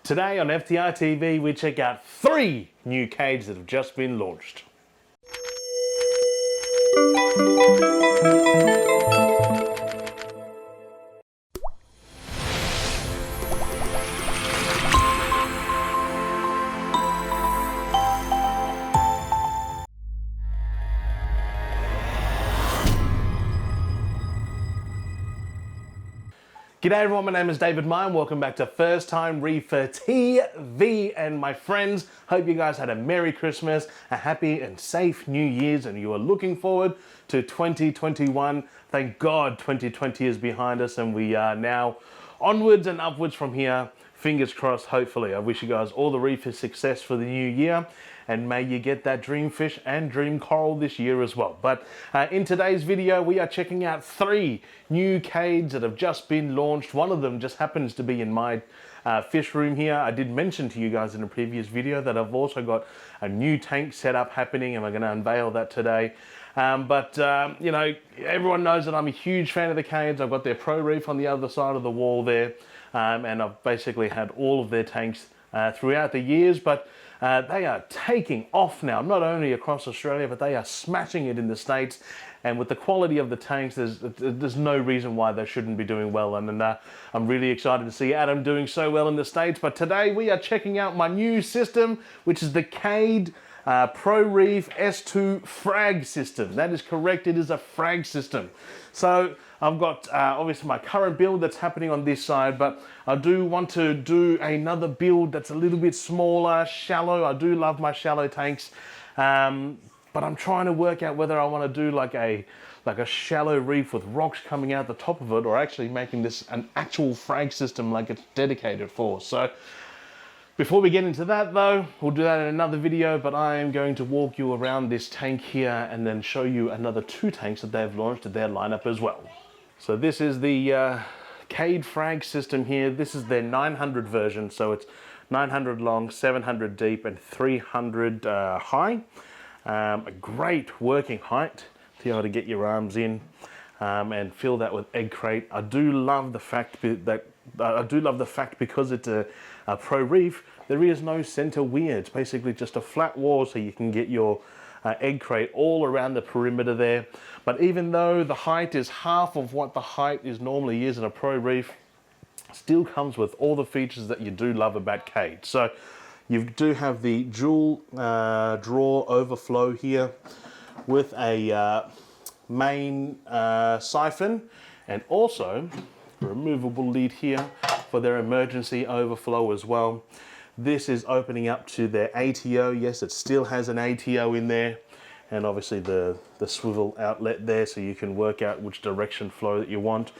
Today on FTRTV, we check out 3 new cages that have just been launched. G'day everyone, my name is David Meyer and welcome back to First Time Reef TV. And my friends, hope you guys had a Merry Christmas, a happy and safe New Year's, and you are looking forward to 2021. Thank God 2020 is behind us and we are now onwards and upwards from here. Fingers crossed, hopefully. I wish you guys all the reefers success for the new year, and may you get that dream fish and dream coral this year as well. But in today's video, we are checking out 3 new cades that have just been launched. One of them just happens to be in my fish room here. I did mention to you guys in a previous video that I've also got a new tank setup happening, and we're going to unveil that today. You know, everyone knows that I'm a huge fan of the cades. I've got their Pro Reef on the other side of the wall there, and I've basically had all of their tanks throughout the years, but they are taking off now, not only across Australia, but they are smashing it in the States. And with the quality of the tanks, there's no reason why they shouldn't be doing well. And I'm really excited to see Adam doing so well in the States. But today we are checking out my new system, which is the Cade Pro Reef S2 frag system. That is correct, it is a frag system. So I've got obviously my current build that's happening on this side, but I do want to do another build that's a little bit smaller, shallow. I do love my shallow tanks, but I'm trying to work out whether I want to do like a shallow reef with rocks coming out the top of it, or actually making this an actual frag system like it's dedicated for. So before we get into that though, we'll do that in another video, but I am going to walk you around this tank here and then show you another 2 tanks that they've launched at their lineup as well. So this is the Cade frag system here. This is their 900 version, so it's 900 long, 700 deep, and 300 high. A great working height to be able to get your arms in and fill that with egg crate. I do love the fact because it's a Pro Reef, there is no center weir. It's basically just a flat wall, so you can get your egg crate all around the perimeter there. But even though the height is half of what the height is normally is in a Pro Reef, still comes with all the features that you do love about Cade. So you do have the dual drawer overflow here with a main siphon, and also a removable lid here for their emergency overflow as well. This is opening up to their ATO. Yes, it still has an ATO in there, and obviously the swivel outlet there, so you can work out which direction flow that you want.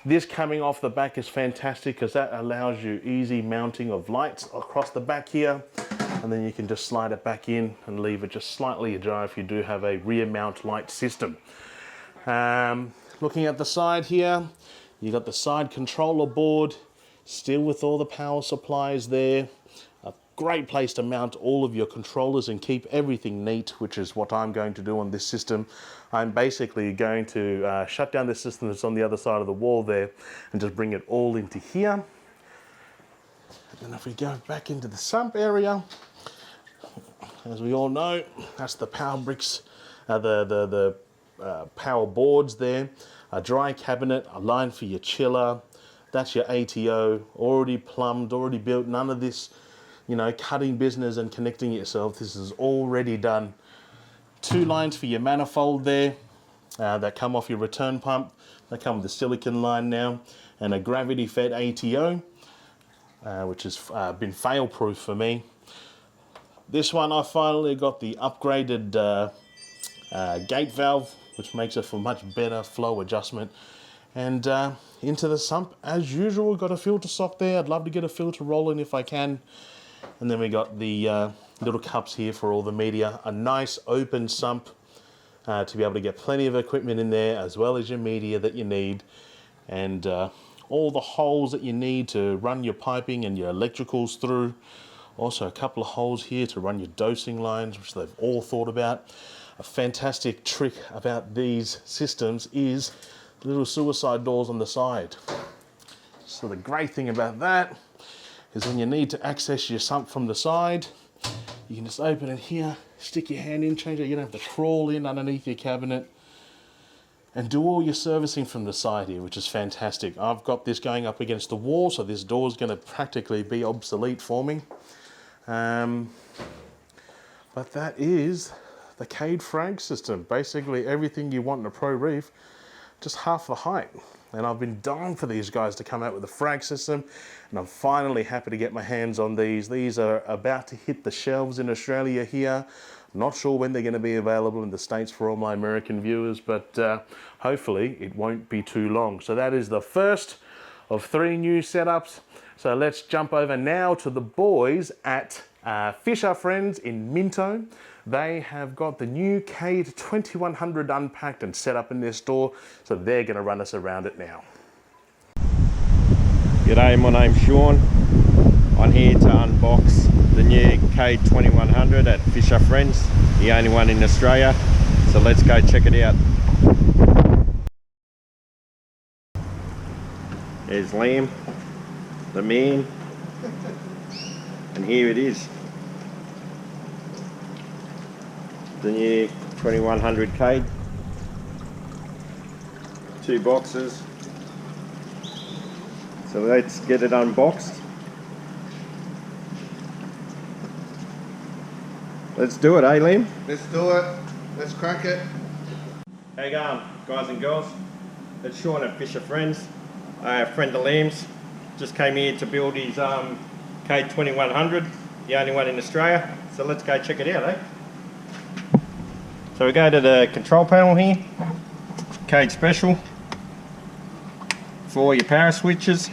This coming off the back is fantastic because that allows you easy mounting of lights across the back here, and then you can just slide it back in and leave it just slightly ajar if you do have a rear mount light system. Looking at the side here, you got the side controller board, still with all the power supplies there. A great place to mount all of your controllers and keep everything neat, which is what I'm going to do on this system. I'm basically going to shut down the system that's on the other side of the wall there and just bring it all into here. And then if we go back into the sump area, as we all know, that's the power bricks, the power boards there, a dry cabinet, a line for your chiller. That's your ATO, already plumbed, already built. None of this, you know, cutting business and connecting it yourself. This is already done. 2 lines for your manifold there that come off your return pump. They come with the silicon line now, and a gravity fed ATO, which has been fail proof for me. This one I finally got the upgraded gate valve, which makes it for much better flow adjustment. And into the sump, as usual, got a filter sock there. I'd love to get a filter rolling if I can. And then we got the little cups here for all the media. A nice open sump to be able to get plenty of equipment in there, as well as your media that you need. And all the holes that you need to run your piping and your electricals through. Also a couple of holes here to run your dosing lines, which they've all thought about. A fantastic trick about these systems is little suicide doors on the side. So the great thing about that is when you need to access your sump from the side, you can just open it here, stick your hand in, change it. You don't have to crawl in underneath your cabinet and do all your servicing from the side here, which is fantastic. I've got this going up against the wall, so this door is going to practically be obsolete for me. But that is the Cade frag system. Basically everything you want in a Pro Reef, just half the height. And I've been dying for these guys to come out with a frag system, and I'm finally happy to get my hands on these. These are about to hit the shelves in Australia here. Not sure when they're going to be available in the States for all my American viewers, but hopefully it won't be too long. So that is the first of 3 new setups. So let's jump over now to the boys at Fisher Friends in Minto. They have got the new Cade 2100 unpacked and set up in their store, so they're going to run us around it now. G'day, my name's Sean. I'm here to unbox the new Cade 2100 at Fisher Friends, the only one in Australia. So let's go check it out. There's Liam, the man, and here it is. The new 2100 Cade. 2 boxes. So let's get it unboxed. Let's do it, eh Liam? Let's do it. Let's crack it. How you going, guys and girls? It's Sean at Fisher Friends. A friend of Liam's just came here to build his Cade 2100, the only one in Australia. So let's go check it out, eh? So we go to the control panel here. Cade Special for all your power switches.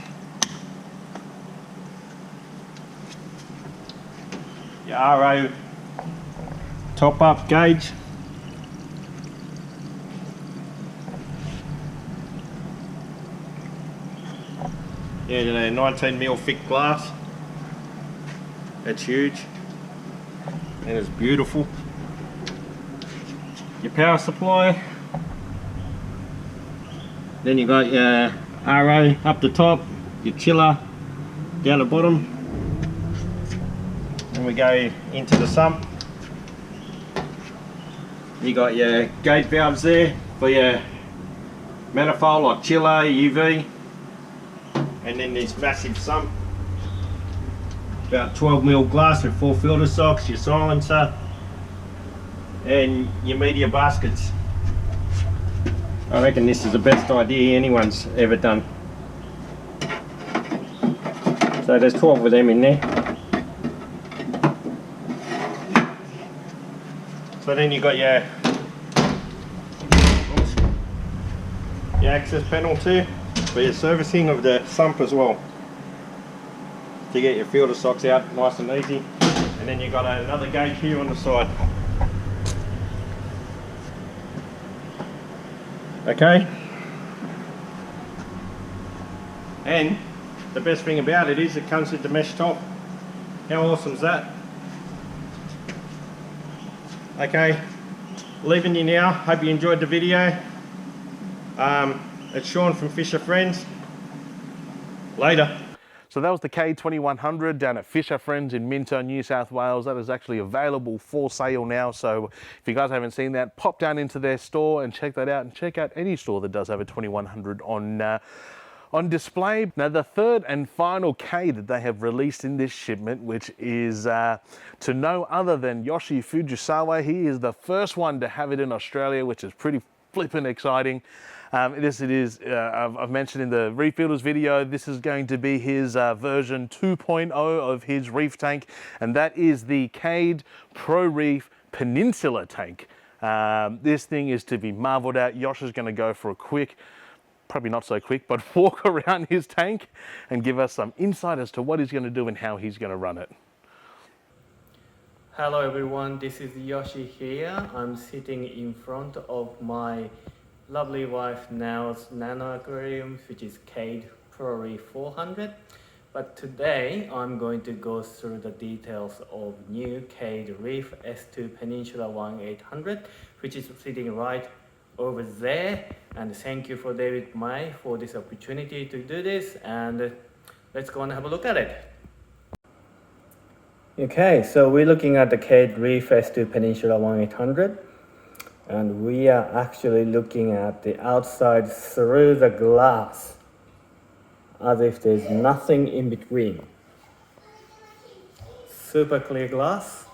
Your RO top up gauge. Yeah, the 19mm thick glass. That's huge and it's beautiful. Your power supply. Then you got your RO up the top, your chiller down the bottom. Then we go into the sump. You got your gate valves there for your manifold like chiller, UV. And then this massive sump. About 12mm glass with 4 filter socks, your silencer, and your media baskets. I reckon this is the best idea anyone's ever done. So there's 12 of them in there. So then you got your access panel too for your servicing of the sump as well, to get your filter socks out nice and easy. And then you got another gauge here on the side. Okay, and the best thing about it is it comes with the mesh top. How awesome is that? Okay, leaving you now. Hope you enjoyed the video. It's Sean from Fisher Friends. Later. So that was the Cade 2100 down at Fisher Friends in Minto, New South Wales. That is actually available for sale now. So if you guys haven't seen that, pop down into their store and check that out, and check out any store that does have a 2100 on display. Now the third and final Cade that they have released in this shipment, which is to no other than Yoshi Fujisawa. He is the first one to have it in Australia, which is pretty flippin' exciting. I've mentioned in the Reef Builders video, this is going to be his version 2.0 of his reef tank, and that is the Cade Pro Reef Peninsula tank. This thing is to be marveled at. Yosh is going to go for a quick, probably not so quick, but walk around his tank and give us some insight as to what he's going to do and how he's going to run it. Hello everyone, this is Yoshi here. I'm sitting in front of my lovely wife Now's Nano Aquarium, which is Cade Pro Reef 400. But today I'm going to go through the details of new Cade Reef S2 Peninsula 1800, which is sitting right over there. And thank you for David Mai for this opportunity to do this, and let's go and have a look at it. Okay, so we're looking at the Cade Reef S2 Peninsula 1800, and we are actually looking at the outside through the glass as if there's nothing in between. Super clear glass,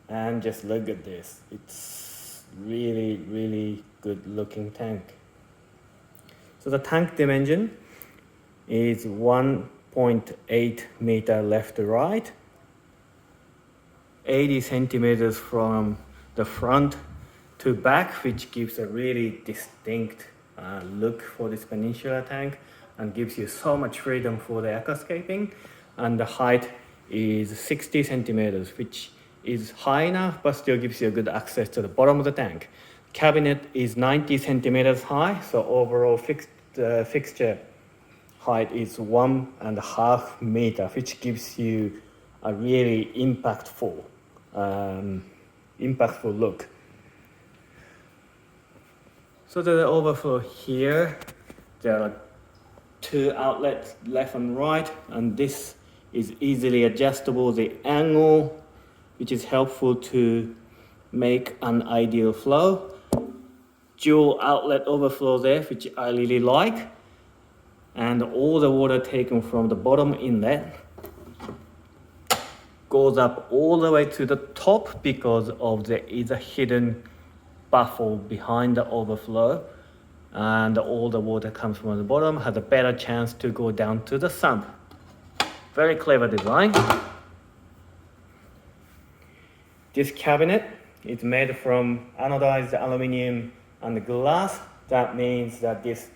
and just look at this. It's really good looking tank. So the tank dimension is 1.8 meter left to right, 80 centimeters from the front to back, which gives a really distinct look for this Peninsula tank and gives you so much freedom for the aquascaping. And the height is 60 centimeters, which is high enough but still gives you good access to the bottom of the tank. Cabinet is 90 centimeters high, so overall fixture height is 1.5 meter, which gives you a really impactful look. So the overflow here, there are 2 outlets left and right, and this is easily adjustable, the angle, which is helpful to make an ideal flow. Dual outlet overflow there, which I really like. And all the water taken from the bottom inlet goes up all the way to the top because of there is a hidden baffle behind the overflow, and all the water comes from the bottom, has a better chance to go down to the sump. Very clever design. This cabinet is made from anodized aluminium and glass. That means that this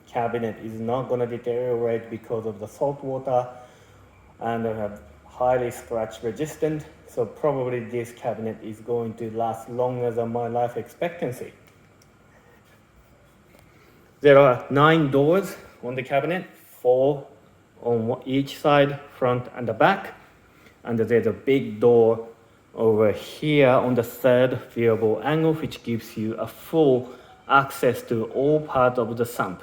cabinet is not going to deteriorate because of the salt water, and they have highly scratch resistant, so probably this cabinet is going to last longer than my life expectancy. There are 9 doors on the cabinet, 4 on each side, front and the back, and there's a big door over here on the 3rd viewable angle, which gives you a full access to all parts of the sump.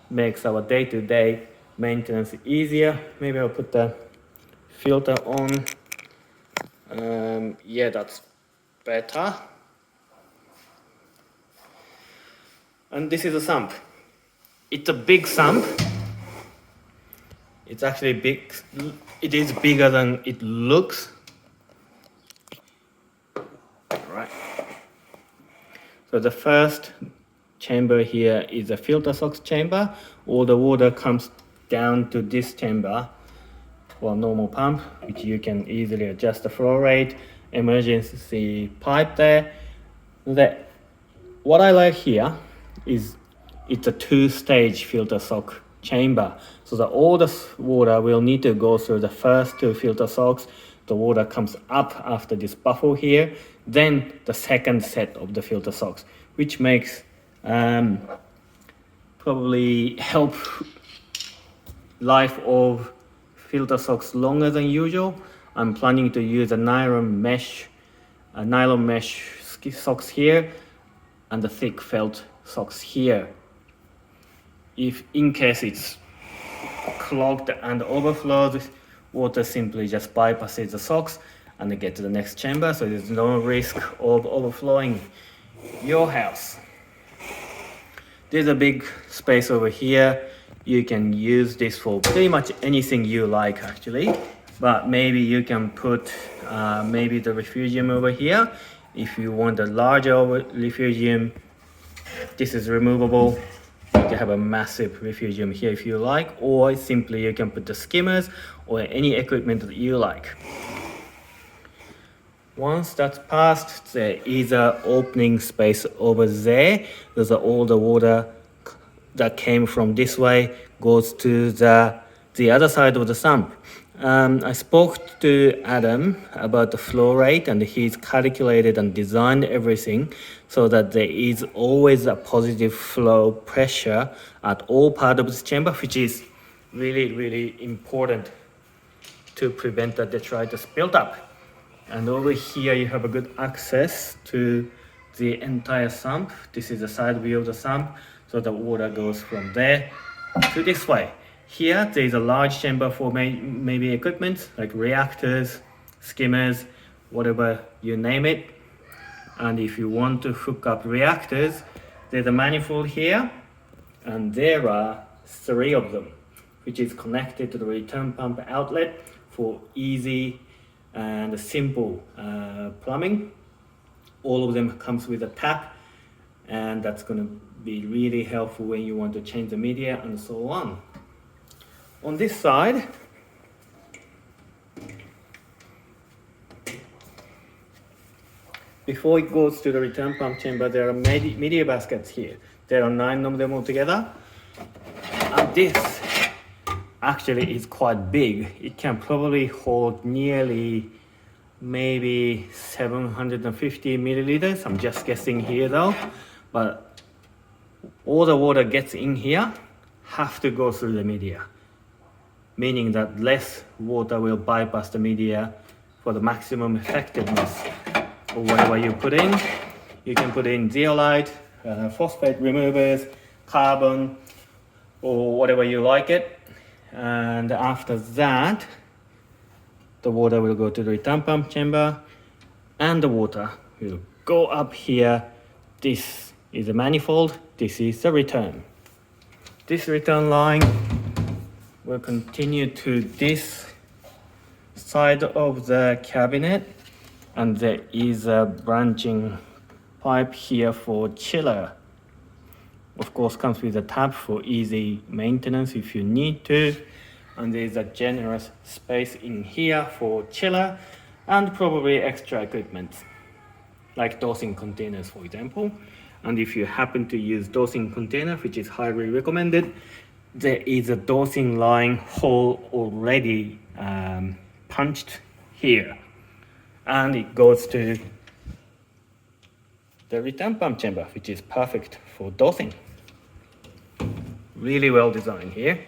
Makes our day-to-day maintenance easier. Maybe I'll put the filter on. Yeah, that's better. And this is a sump. It's a big sump. It's actually big. It is bigger than it looks. Right. So the first chamber here is a filter socks chamber. All the water comes down to this chamber for a normal pump, which you can easily adjust the flow rate, emergency pipe there. What I like here is it's a 2-stage filter sock chamber, so that all the water will need to go through the first 2 filter socks. The water comes up after this baffle here, then the second set of the filter socks, which makes probably help life of filter socks longer than usual. I'm planning to use a nylon mesh socks here and the thick felt socks here. If in case it's clogged and overflows, water simply just bypasses the socks and they get to the next chamber, so there's no risk of overflowing your house. There's a big space over here. You can use this for pretty much anything you like actually, but maybe you can put maybe the refugium over here. If you want a larger refugium, this is removable. You can have a massive refugium here if you like, or simply you can put the skimmers or any equipment that you like. Once that's passed, there is an opening space over there. There's all the water that came from this way goes to the other side of the sump. I spoke to Adam about the flow rate, and he's calculated and designed everything so that there is always a positive flow pressure at all parts of this chamber, which is really important to prevent the detritus build-up. And over here you have a good access to the entire sump. This is the side view of the sump, so the water goes from there to this way. Here, there is a large chamber for maybe equipment like reactors, skimmers, whatever you name it. And if you want to hook up reactors, there's a manifold here, and there are 3 of them, which is connected to the return pump outlet for easy and simple plumbing. All of them comes with a tap, and that's going to be really helpful when you want to change the media and so on. On this side, before it goes to the return pump chamber, there are media baskets here. There are 9 of them altogether. And this actually is quite big. It can probably hold nearly maybe 750 milliliters. I'm just guessing here though. But all the water gets in here have to go through the media, meaning that less water will bypass the media for the maximum effectiveness of whatever you put in. You can put in zeolite, phosphate removers, carbon, or whatever you like it. And after that, the water will go to the return pump chamber, and the water will go up here. This is a manifold, this is the return. This return line will continue to this side of the cabinet, and there is a branching pipe here for chiller. Of course, comes with a tap for easy maintenance if you need to, and there is a generous space in here for chiller and probably extra equipment like dosing containers, for example. And if you happen to use dosing container, which is highly recommended, there is a dosing line hole already punched here, and it goes to the return pump chamber, which is perfect for dosing. Really well designed here.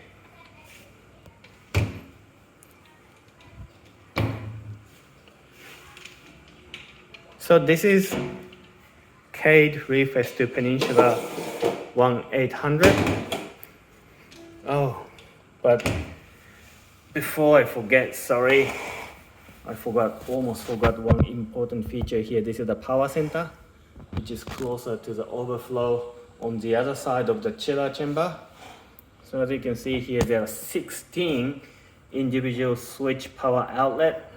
So this is Cade Reef S2 Peninsula 1800. Oh, but before I forget, sorry, almost forgot one important feature here. This is the power center, which is closer to the overflow on the other side of the chiller chamber. So as you can see here, there are 16 individual switch power outlet,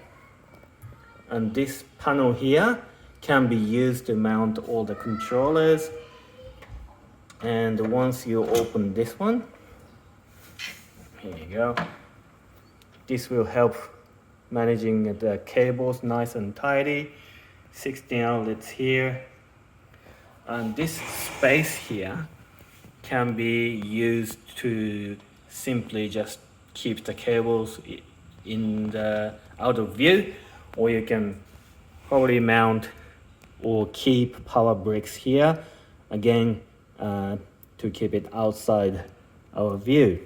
and this panel here can be used to mount all the controllers. And once you open this one, here you go, this will help managing the cables nice and tidy. 16 outlets here, and this space here can be used to simply just keep the cables out of view, or you can probably mount or keep power bricks here again to keep it outside our view.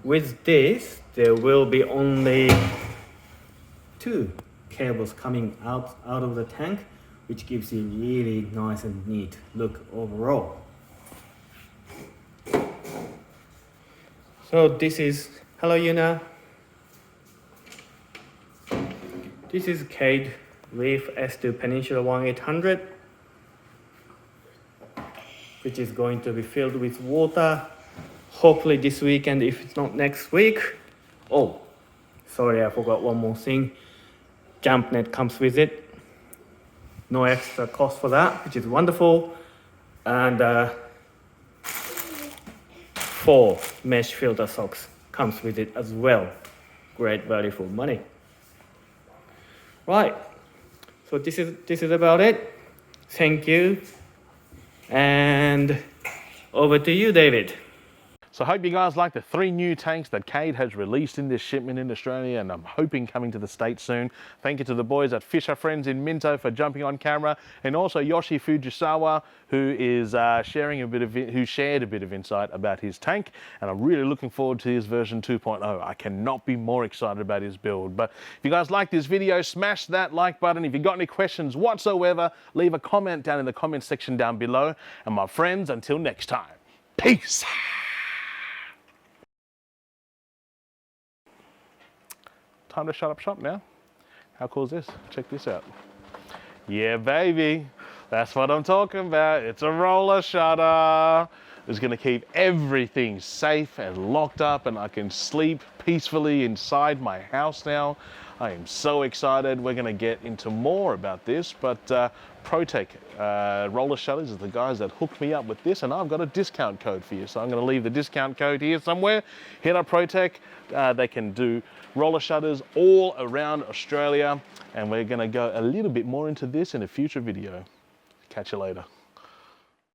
With this, there will be only 2 cables coming out of the tank, which gives you really nice and neat look overall. So this is, hello Yuna. This is Cade Reef S2 Peninsula 1800, which is going to be filled with water, hopefully this weekend, if it's not next week. Oh, sorry, I forgot one more thing. Jump net comes with it. No extra cost for that, which is wonderful. And 4 mesh filter socks comes with it as well. Great value for money. Right, so this is about it. Thank you. And over to you, David. So I hope you guys like the 3 new tanks that Cade has released in this shipment in Australia, and I'm hoping coming to the States soon. Thank you to the boys at Fisher Friends in Minto for jumping on camera, and also Yoshi Fujisawa, who is shared a bit of insight about his tank, and I'm really looking forward to his version 2.0. I cannot be more excited about his build. But if you guys like this video, smash that like button. If you got any questions whatsoever, leave a comment down in the comment section down below. And my friends, until next time, peace. time to shut up shop now. How cool is this? Check this out. Yeah, baby. That's what I'm talking about. It's a roller shutter. It's gonna keep everything safe and locked up, and I can sleep peacefully inside my house now. I am so excited. We're gonna get into more about this, but Protec Roller Shutters is the guys that hooked me up with this, and I've got a discount code for you. So I'm gonna leave the discount code here somewhere. Hit up Protec. They can do roller shutters all around Australia, and we're gonna go a little bit more into this in a future video. Catch you later.